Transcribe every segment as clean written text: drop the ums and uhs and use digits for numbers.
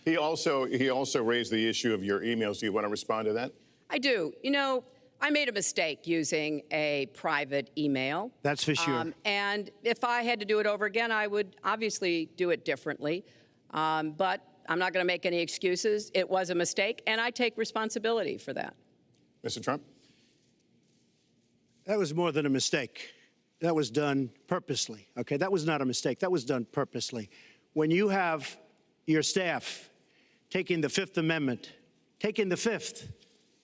He also raised the issue of your emails. Do you want to respond to that? I do. You know, I made a mistake using a private email. That's for sure. And if I had to do it over again, I would obviously do it differently. But I'm not going to make any excuses. It was a mistake, and I take responsibility for that. Mr. Trump? That was more than a mistake. That was done purposely, okay? That was not a mistake. That was done purposely. When you have your staff taking the Fifth Amendment, taking the Fifth,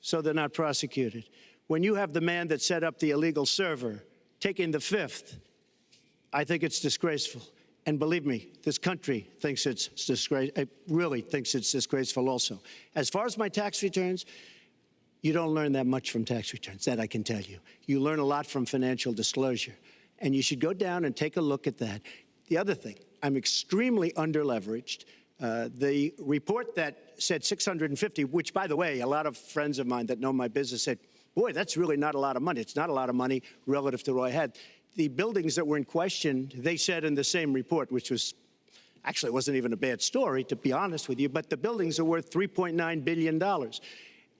so they're not prosecuted. When you have the man that set up the illegal server taking the Fifth, I think it's disgraceful. And believe me, this country thinks it's disgraceful. It really thinks it's disgraceful also. As far as my tax returns, you don't learn that much from tax returns, that I can tell you. You learn a lot from financial disclosure. And you should go down and take a look at that. The other thing, I'm extremely underleveraged. The report that said 650, which, by the way, a lot of friends of mine that know my business said, boy, that's really not a lot of money. It's not a lot of money relative to what I had. The buildings that were in question, they said in the same report, which was, actually, it wasn't even a bad story, to be honest with you, but the buildings are worth $3.9 billion.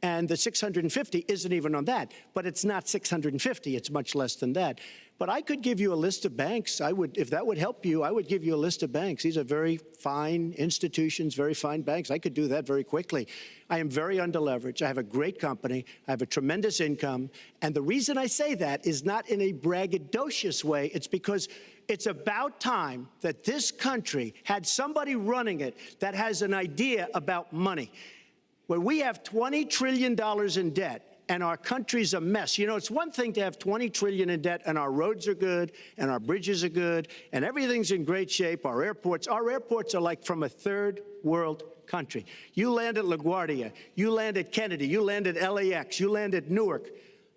And the 650 isn't even on that. But it's not 650. It's much less than that. But I could give you a list of banks. I would, if that would help you, I would give you a list of banks. These are very fine institutions, very fine banks. I could do that very quickly. I am very underleveraged. I have a great company. I have a tremendous income. And the reason I say that is not in a braggadocious way. It's because it's about time that this country had somebody running it that has an idea about money. When we have $20 trillion in debt, and our country's a mess. You know, it's one thing to have $20 trillion in debt, and our roads are good, and our bridges are good, and everything's in great shape. Our airports are like from a third world country. You land at LaGuardia, you land at Kennedy, you land at LAX, you land at Newark,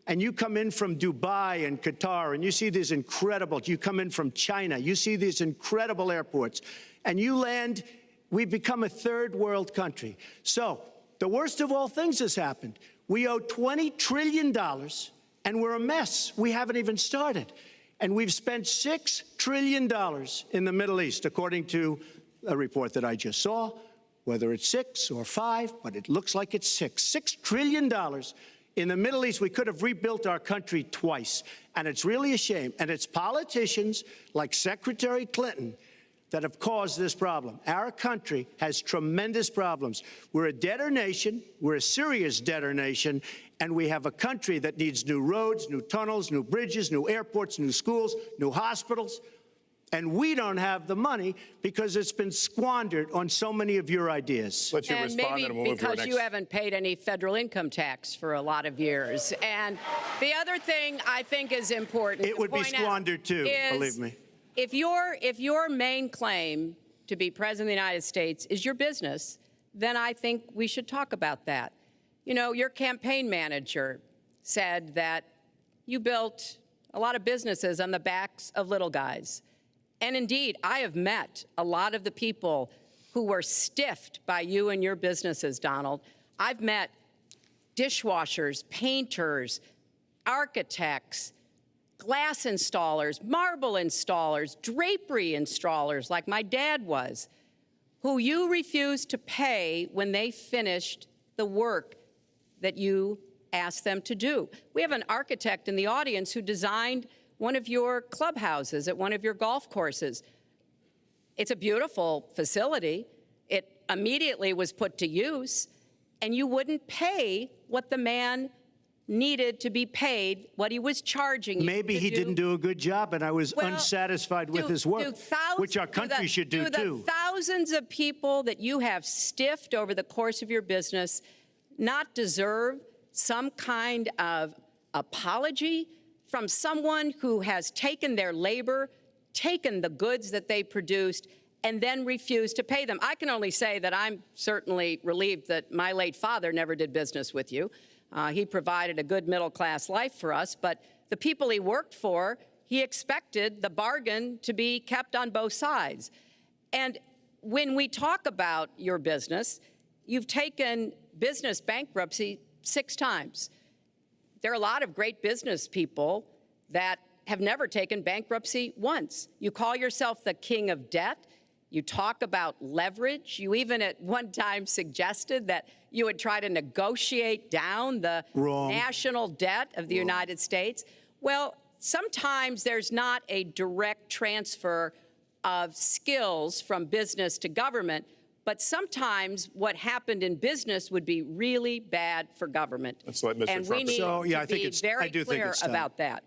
and you come in from Dubai and Qatar, and you see these incredible, you come in from China, you see these incredible airports, and you land, we've become a third world country. So the worst of all things has happened. We owe $20 trillion, and we're a mess. We haven't even started. And we've spent $6 trillion in the Middle East, according to a report that I just saw, whether it's 6 or 5, but it looks like it's 6. $6 trillion in the Middle East. We could have rebuilt our country twice, and it's really a shame. And it's politicians like Secretary Clinton that have caused this problem. Our country has tremendous problems. We're a debtor nation, we're a serious debtor nation, and we have a country that needs new roads, new tunnels, new bridges, new airports, new schools, new hospitals. And we don't have the money because it's been squandered on so many of your ideas. Let you and respond, maybe and we'll move to our because next. you haven't paid any federal income tax for a lot of years. And the other thing I think is important It would be squandered too, believe me. If your main claim to be president of the United States is your business, then I think we should talk about that. You know, your campaign manager said that you built a lot of businesses on the backs of little guys. And indeed, I have met a lot of the people who were stiffed by you and your businesses, Donald. I've met dishwashers, painters, architects, glass installers, marble installers, drapery installers, like my dad was, who you refused to pay when they finished the work that you asked them to do. We have an architect in the audience who designed one of your clubhouses at one of your golf courses. It's a beautiful facility. It immediately was put to use, and you wouldn't pay what the man needed to be paid, what he was charging you. Maybe he didn't do a good job, and I was unsatisfied with his work, which our country should do too. The thousands of people that you have stiffed over the course of your business not deserve some kind of apology from someone who has taken their labor, taken the goods that they produced, and then refused to pay them? I can only say that I'm certainly relieved that my late father never did business with you. He provided a good middle-class life for us, but the people he worked for, he expected the bargain to be kept on both sides. And when we talk about your business, you've taken business bankruptcy 6 times. There are a lot of great business people that have never taken bankruptcy once. You call yourself the king of debt. You talk about leverage. You even at one time suggested that you would try to negotiate down the national debt of the United States. Well, sometimes there's not a direct transfer of skills from business to government, but sometimes what happened in business would be really bad for government. Let's let Mr. And Trump we need So, yeah, I to think be it's- very I do think clear it's time. about that.